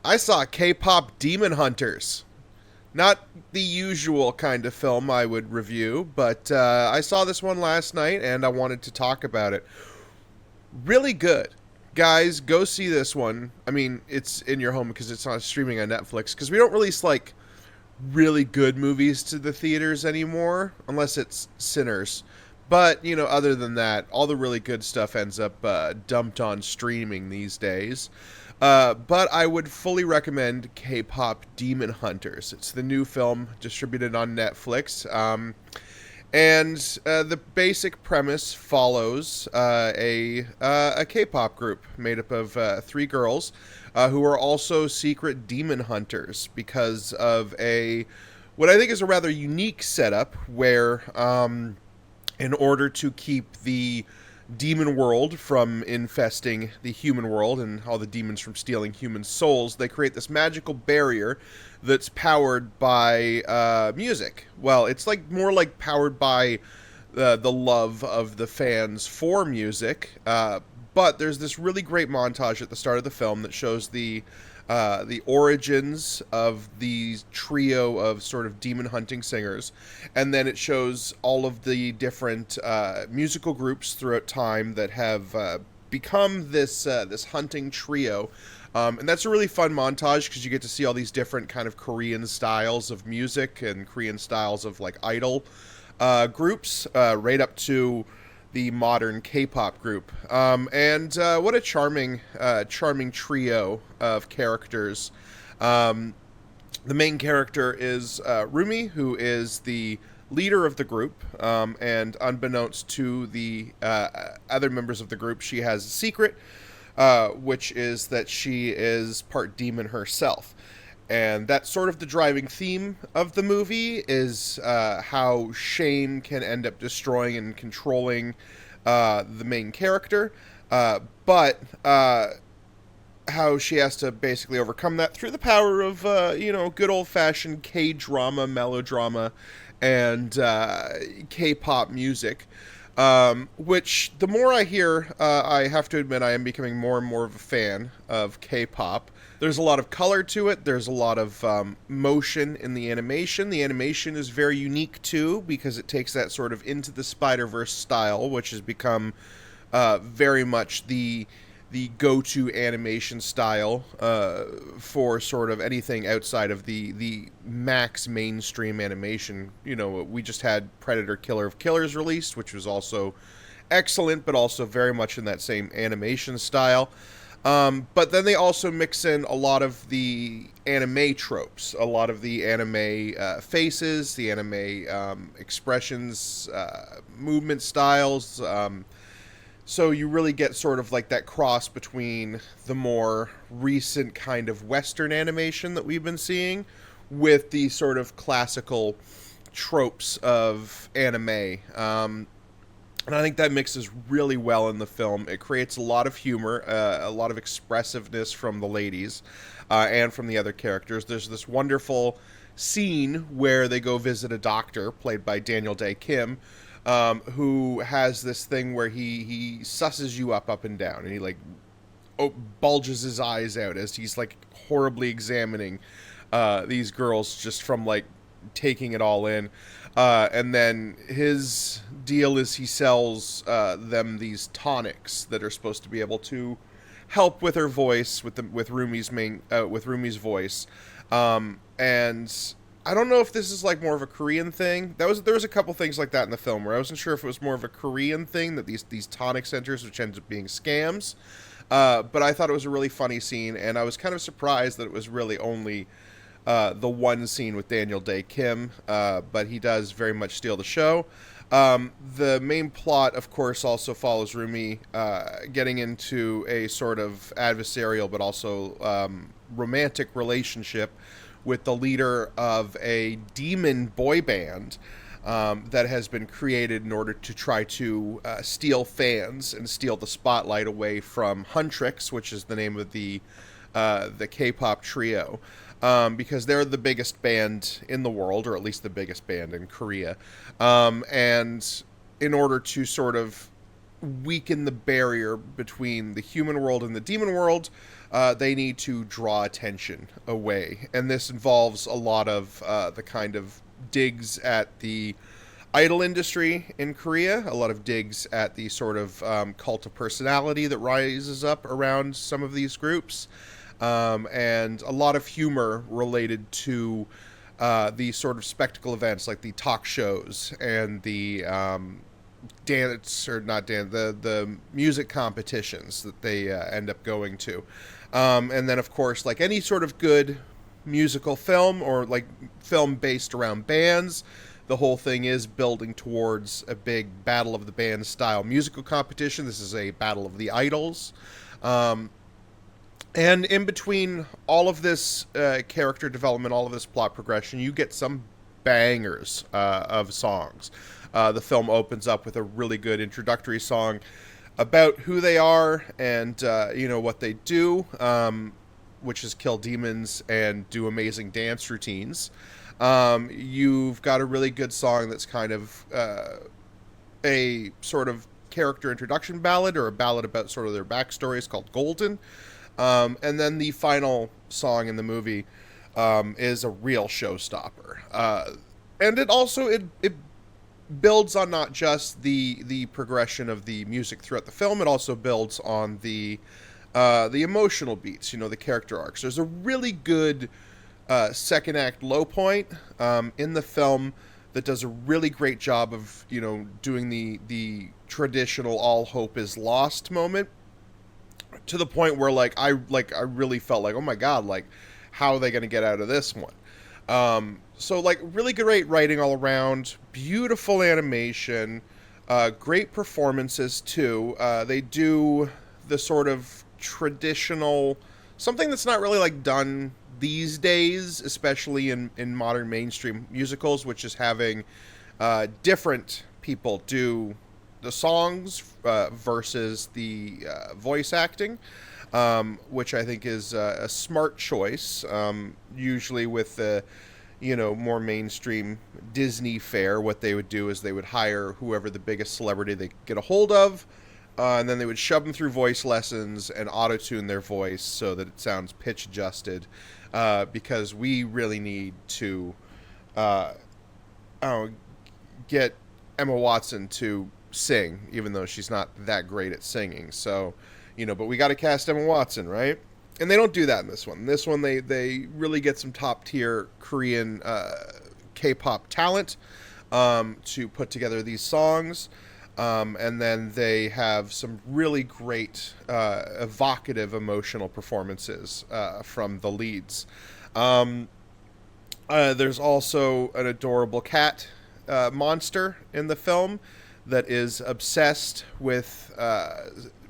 I saw K-pop Demon Hunters. Not the usual kind of film I would review, but I saw this one last night and I wanted to talk about it. Really good. Guys, go see this one. I mean, it's in your home because it's not streaming on Netflix, because we don't release, like, really good movies to the theaters anymore, unless it's Sinners. But, other than that, all the really good stuff ends up dumped on streaming these days. But I would fully recommend K-pop Demon Hunters. It's the new film distributed on Netflix. And the basic premise follows a K-pop group made up of three girls who are also secret demon hunters because of what I think is a rather unique setup where, in order to keep the demon world from infesting the human world and all the demons from stealing human souls, they create this magical barrier that's powered by music. Well, it's more like powered by the love of the fans for music. But there's this really great montage at the start of the film that shows the origins of the trio of sort of demon hunting singers, and then it shows all of the different musical groups throughout time that have become this hunting trio. And that's a really fun montage because you get to see all these different kind of Korean styles of music and Korean styles of like idol groups, right up to the modern K-pop group. And what a charming trio of characters. The main character is Rumi, who is the leader of the group, and unbeknownst to the other members of the group, she has a secret, which is that she is part demon herself. And that's sort of the driving theme of the movie, is how Shane can end up destroying and controlling the main character, but how she has to basically overcome that through the power of, good old-fashioned K-drama, melodrama, and K-pop music. Which, the more I hear, I have to admit I am becoming more and more of a fan of K-pop. There's a lot of color to it. There's a lot of motion in the animation. The animation is very unique, too, because it takes that sort of Into the Spider-Verse style, which has become very much the go-to animation style for sort of anything outside of the max mainstream animation. We just had Predator Killer of Killers released, which was also excellent, but also very much in that same animation style. But then they also mix in a lot of the anime tropes, a lot of the anime faces, the anime expressions, movement styles. So you really get sort of like that cross between the more recent kind of Western animation that we've been seeing with the sort of classical tropes of anime. And I think that mixes really well in the film. It creates a lot of humor, a lot of expressiveness from the ladies and from the other characters. There's this wonderful scene where they go visit a doctor, played by Daniel Day Kim, who has this thing where he susses you up and down, and he bulges his eyes out as he's like horribly examining these girls just from like taking it all in. And then his deal is he sells them these tonics that are supposed to be able to help with her voice, with Rumi's voice. And I don't know if this is like more of a Korean thing. There was a couple things like that in the film where I wasn't sure if it was more of a Korean thing, that these tonic centers, which ended up being scams. But I thought it was a really funny scene, and I was kind of surprised that it was really only the one scene with Daniel Day Kim, but he does very much steal the show. The main plot, of course, also follows Rumi getting into a sort of adversarial but also romantic relationship with the leader of a demon boy band that has been created in order to try to steal fans and steal the spotlight away from Huntrix, which is the name of the K-pop trio. Because they're the biggest band in the world, or at least the biggest band in Korea. And in order to sort of weaken the barrier between the human world and the demon world. They need to draw attention away, and this involves a lot of the kind of digs at the idol industry in Korea, a lot of digs at the sort of cult of personality that rises up around some of these groups, and a lot of humor related to the sort of spectacle events like the talk shows and the dance, or not dance, the music competitions that they end up going to. And then, of course, like any sort of good musical film or like film based around bands, the whole thing is building towards a big battle of the bands style musical competition. This is a battle of the idols. And in between all of this character development, all of this plot progression, you get some bangers of songs. The film opens up with a really good introductory song about who they are and what they do, which is kill demons and do amazing dance routines. You've got a really good song that's kind of a sort of character introduction ballad, or a ballad about sort of their backstories, called Golden. And then the final song in the movie is a real showstopper. And it builds on not just the progression of the music throughout the film, it also builds on the emotional beats, the character arcs. There's a really good second act low point in the film that does a really great job of, doing the traditional all hope is lost moment, to the point where I really felt like, oh my god, like, how are they going to get out of this one? So really great writing all around, beautiful animation, great performances too. They do the sort of traditional, something that's not really done these days, especially in modern mainstream musicals, which is having different people do the songs versus the voice acting, which I think is a smart choice. Usually with the more mainstream Disney fare, what they would do is they would hire whoever the biggest celebrity they could get a hold of, and then they would shove them through voice lessons and auto-tune their voice so that it sounds pitch adjusted, because we really need to get Emma Watson to sing, even though she's not that great at singing. So, but we got to cast Emma Watson, right? And they don't do that in this one. In this one, they really get some top tier Korean K-pop talent to put together these songs, and then they have some really great, evocative, emotional performances from the leads. There's also an adorable cat monster in the film that is obsessed with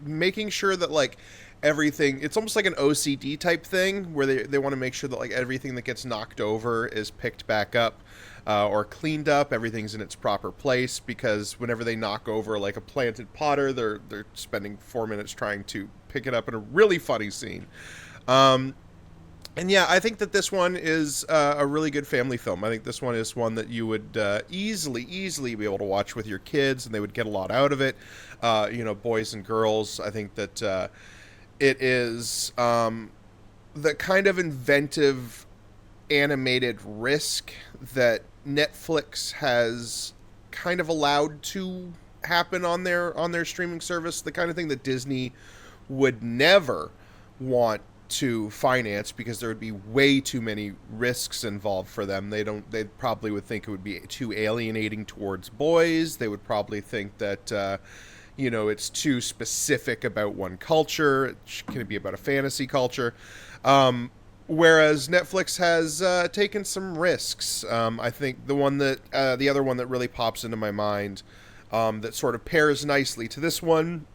making sure that everything, it's almost like an OCD type thing, where they want to make sure that everything that gets knocked over is picked back up or cleaned up, everything's in its proper place, because whenever they knock over a planted potter, they're spending 4 minutes trying to pick it up, in a really funny scene. And yeah, I think that this one is a really good family film. I think this one is one that you would easily be able to watch with your kids, and they would get a lot out of it. Boys and girls. I think that it is the kind of inventive animated risk that Netflix has kind of allowed to happen on their streaming service. The kind of thing that Disney would never want to finance, because there would be way too many risks involved for them. They probably would think it would be too alienating towards boys. They would probably think that it's too specific about one culture. It can be about a fantasy culture. Whereas Netflix has taken some risks. I think the other one that really pops into my mind, that sort of pairs nicely to this one,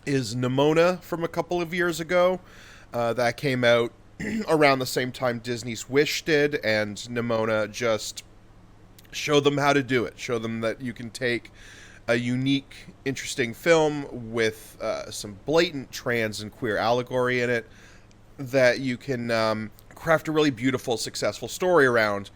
is Neimona from a couple of years ago. That came out around the same time Disney's Wish did, and Neimona just showed them how to do it. Show them that you can take a unique, interesting film with some blatant trans and queer allegory in it, that you can craft a really beautiful, successful story around,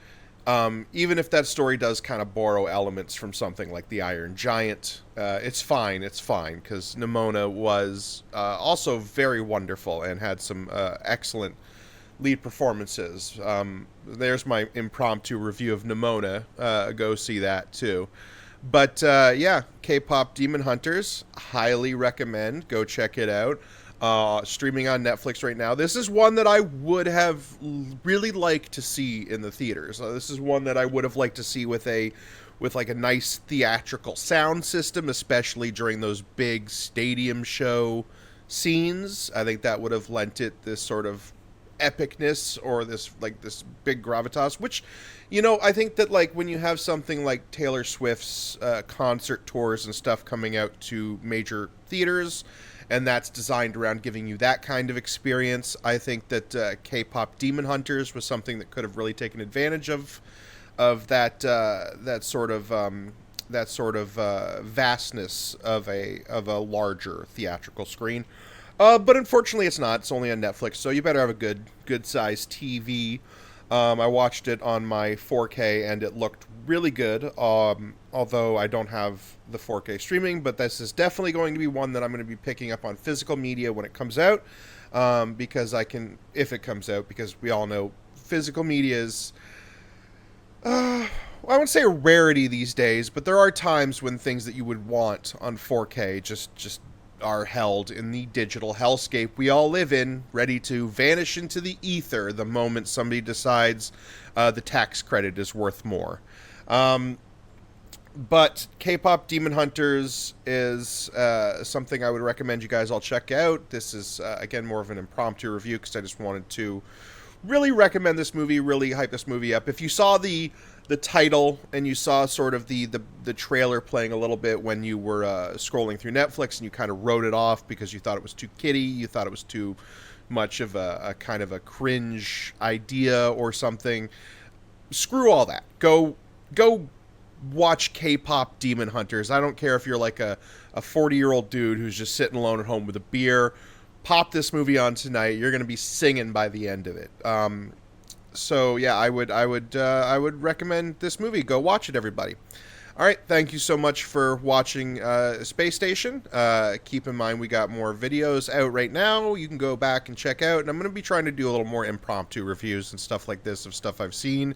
Even if that story does kind of borrow elements from something like The Iron Giant, it's fine. It's fine because Neimona was also very wonderful and had some excellent lead performances. There's my impromptu review of Neimona. Go see that too. But yeah, K-pop Demon Hunters, highly recommend. Go check it out. Streaming on Netflix right now. This is one that I would have really liked to see in the theaters. This is one that I would have liked to see with like a nice theatrical sound system, especially during those big stadium show scenes. I think that would have lent it this sort of epicness or this big gravitas, which, I think that like when you have something like Taylor Swift's concert tours and stuff coming out to major theaters, and that's designed around giving you that kind of experience, I think that K-pop Demon Hunters was something that could have really taken advantage of that sort of vastness of a larger theatrical screen. But unfortunately, it's not. It's only on Netflix, so you better have a good sized TV. I watched it on my 4K, and it looked really good. Although I don't have the 4K streaming, but this is definitely going to be one that I'm going to be picking up on physical media when it comes out, because if it comes out, because we all know physical media is, I wouldn't say a rarity these days, but there are times when things that you would want on 4K just are held in the digital hellscape we all live in, ready to vanish into the ether the moment somebody decides the tax credit is worth more. But K-pop Demon Hunters is something I would recommend you guys all check out. This is, again, more of an impromptu review because I just wanted to really recommend this movie, really hype this movie up. If you saw the title and you saw sort of the trailer playing a little bit when you were scrolling through Netflix and you kind of wrote it off because you thought it was too kiddie, you thought it was too much of a kind of a cringe idea or something, screw all that. Go watch K-pop Demon Hunters. I don't care if you're like a 40-year-old dude who's just sitting alone at home with a beer. Pop this movie on tonight. You're going to be singing by the end of it. So yeah, I would recommend this movie. Go watch it, everybody. All right, thank you so much for watching Space Station. Keep in mind we got more videos out right now. You can go back and check out, and I'm going to be trying to do a little more impromptu reviews and stuff like this of stuff I've seen.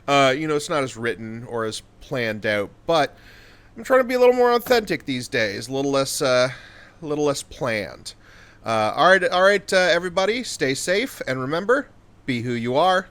It's not as written or as planned out, but I'm trying to be a little more authentic these days, a little less planned. All right, everybody, stay safe, and remember, be who you are.